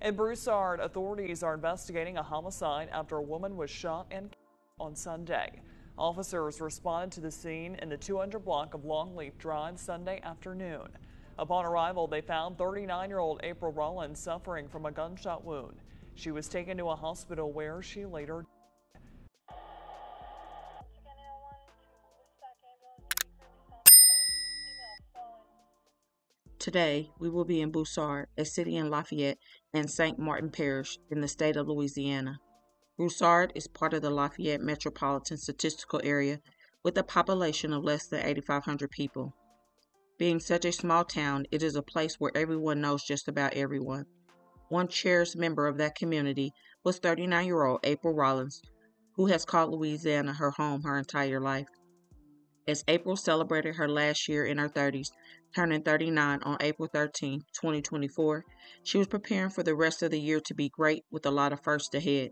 In Broussard, authorities are investigating a homicide after a woman was shot and killed on Sunday. Officers responded to the scene in the 200 block of Longleaf Drive Sunday afternoon. Upon arrival, they found 39-year-old April Rollins suffering from a gunshot wound. She was taken to a hospital where she later died. Today, we will be in Broussard, a city in Lafayette and St. Martin Parish in the state of Louisiana. Broussard is part of the Lafayette Metropolitan Statistical Area with a population of less than 8,500 people. Being such a small town, it is a place where everyone knows just about everyone. One cherished member of that community was 39-year-old April Rollins, who has called Louisiana her home her entire life. As April celebrated her last year in her 30s, turning 39 on April 13, 2024, she was preparing for the rest of the year to be great with a lot of firsts ahead.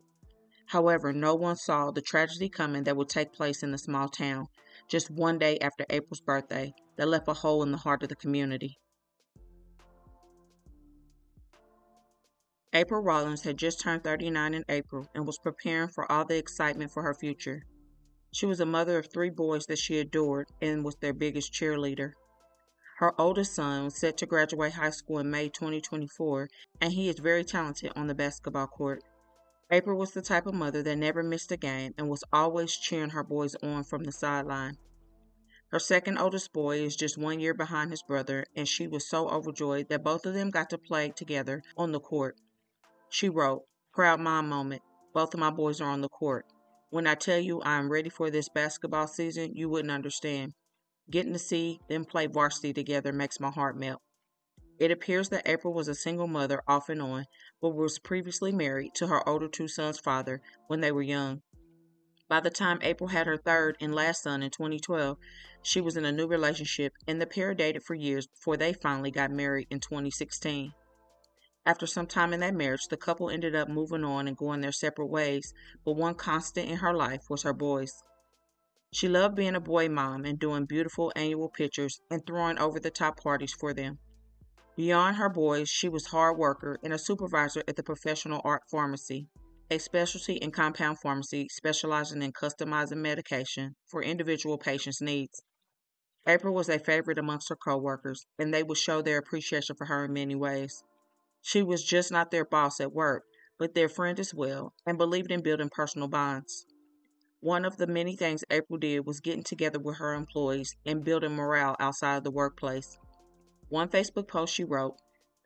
However, no one saw the tragedy coming that would take place in the small town just one day after April's birthday that left a hole in the heart of the community. April Rollins had just turned 39 in April and was preparing for all the excitement for her future. She was a mother of 3 boys that she adored and was their biggest cheerleader. Her oldest son was set to graduate high school in May 2024, and he is very talented on the basketball court. April was the type of mother that never missed a game and was always cheering her boys on from the sideline. Her second oldest boy is just 1 year behind his brother, and she was so overjoyed that both of them got to play together on the court. She wrote, "Proud mom moment. Both of my boys are on the court. When I tell you I am ready for this basketball season, you wouldn't understand. Getting to see them play varsity together makes my heart melt." It appears that April was a single mother off and on, but was previously married to her older 2 sons' father when they were young. By the time April had her third and last son in 2012, she was in a new relationship, and the pair dated for years before they finally got married in 2016. After some time in that marriage, the couple ended up moving on and going their separate ways, but one constant in her life was her boys. She loved being a boy mom and doing beautiful annual pictures and throwing over-the-top parties for them. Beyond her boys, she was a hard worker and a supervisor at the Professional Art Pharmacy, a specialty in compound pharmacy specializing in customizing medication for individual patients' needs. April was a favorite amongst her co-workers, and they would show their appreciation for her in many ways. She was just not their boss at work, but their friend as well, and believed in building personal bonds. One of the many things April did was getting together with her employees and building morale outside of the workplace. One Facebook post she wrote,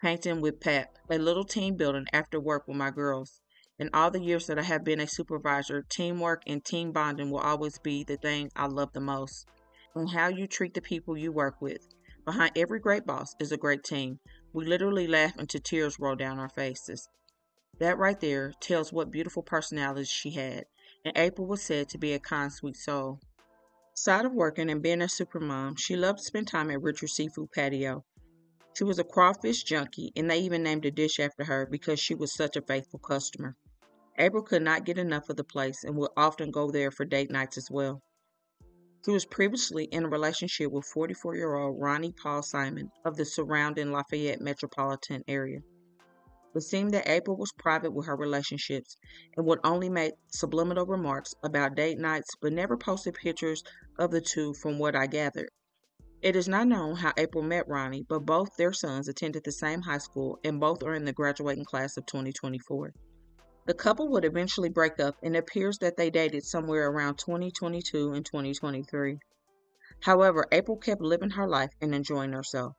"Painting with Pap, a little team building after work with my girls. In all the years that I have been a supervisor, teamwork and team bonding will always be the thing I love the most. And how you treat the people you work with. Behind every great boss is a great team. We literally laugh until tears roll down our faces." That right there tells what beautiful personality she had, and April was said to be a kind, sweet soul. Aside of working and being a supermom, she loved to spend time at Richard's Seafood Patio. She was a crawfish junkie, and they even named a dish after her because she was such a faithful customer. April could not get enough of the place and would often go there for date nights as well. She was previously in a relationship with 44-year-old Ronnie Paul Simon of the surrounding Lafayette metropolitan area. It seemed that April was private with her relationships and would only make subliminal remarks about date nights but never posted pictures of the two from what I gathered. It is not known how April met Ronnie, but both their sons attended the same high school and both are in the graduating class of 2024. The couple would eventually break up, and it appears that they dated somewhere around 2022 and 2023. However, April kept living her life and enjoying herself.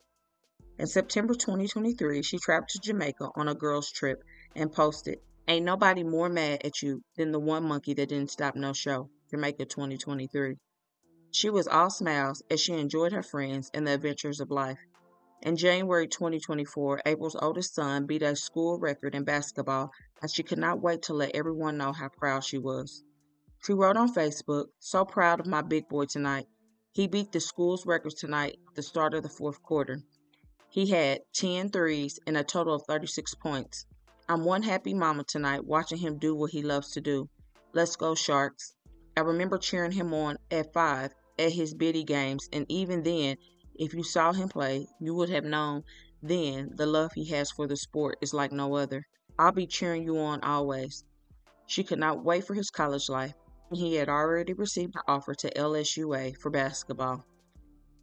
In September 2023, she traveled to Jamaica on a girls' trip and posted, "Ain't nobody more mad at you than the one monkey that didn't stop no show, Jamaica 2023. She was all smiles as she enjoyed her friends and the adventures of life. In January 2024, April's oldest son beat a school record in basketball, and she could not wait to let everyone know how proud she was. She wrote on Facebook, "So proud of my big boy tonight. He beat the school's records tonight at the start of the 4th quarter. He had 10 threes and a total of 36 points. I'm one happy mama tonight watching him do what he loves to do. Let's go Sharks. I remember cheering him on at 5 at his biddy games, and even then, if you saw him play, you would have known then the love he has for the sport is like no other. I'll be cheering you on always. She could not wait for his college life, and he had already received an offer to LSUA for basketball.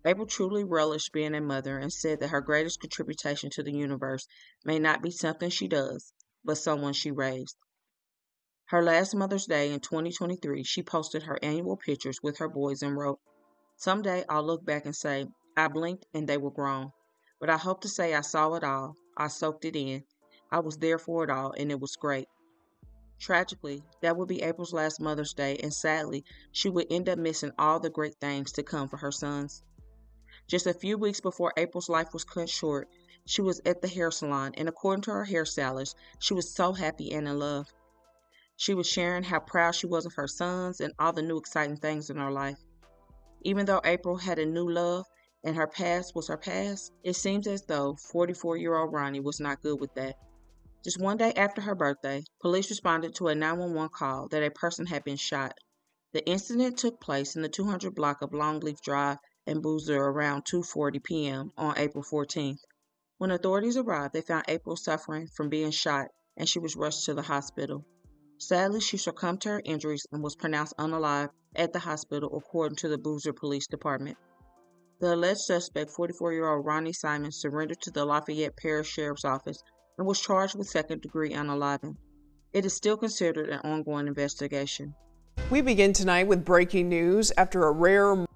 April truly relished being a mother and said that her greatest contribution to the universe may not be something she does, but someone she raised. Her last Mother's Day in 2023, she posted her annual pictures with her boys and wrote, "Someday I'll look back and say, I blinked and they were grown. But I hope to say I saw it all, I soaked it in, I was there for it all, and it was great." Tragically, that would be April's last Mother's Day, and sadly, she would end up missing all the great things to come for her sons. Just a few weeks before April's life was cut short, she was at the hair salon, and according to her hairstylist, she was so happy and in love. She was sharing how proud she was of her sons and all the new exciting things in her life. Even though April had a new love and her past was her past, it seems as though 44-year-old Ronnie was not good with that. Just one day after her birthday, police responded to a 911 call that a person had been shot. The incident took place in the 200 block of Longleaf Drive in Broussard around 2:40 p.m. on April 14th. When authorities arrived, they found April suffering from being shot, and she was rushed to the hospital. Sadly, she succumbed to her injuries and was pronounced unalive at the hospital, according to the Broussard Police Department. The alleged suspect, 44-year-old Ronnie Simon, surrendered to the Lafayette Parish Sheriff's Office and was charged with second-degree unaliving. It is still considered an ongoing investigation. We begin tonight with breaking news after a rare murder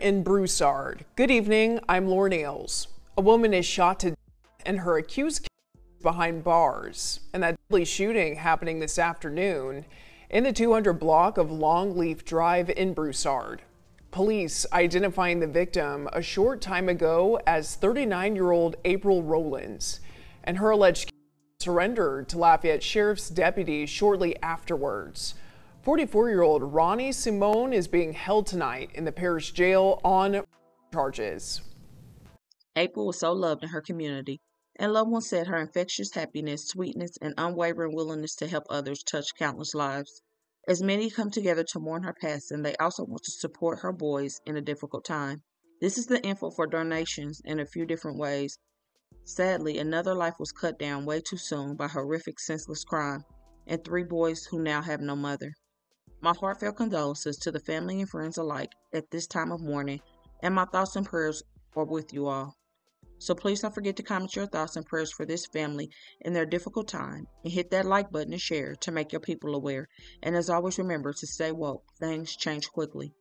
in Broussard. Good evening, I'm Lauren Ailes. A woman is shot to death and her accused behind bars, and that deadly shooting happening this afternoon in the 200 block of Longleaf Drive in Broussard. Police identifying the victim a short time ago as 39-year-old April Rollins, and her alleged surrendered to Lafayette Sheriff's deputies shortly afterwards. 44-year-old Ronnie Simone is being held tonight in the parish jail on charges. April was so loved in her community, and loved ones said her infectious happiness, sweetness, and unwavering willingness to help others touched countless lives. As many come together to mourn her passing, they also want to support her boys in a difficult time. This is the info for donations in a few different ways. Sadly, another life was cut down way too soon by horrific, senseless crime, and 3 boys who now have no mother. My heartfelt condolences to the family and friends alike at this time of mourning, and my thoughts and prayers are with you all. So please don't forget to comment your thoughts and prayers for this family in their difficult time, and hit that like button and share to make your people aware. And as always, remember to stay woke. Things change quickly.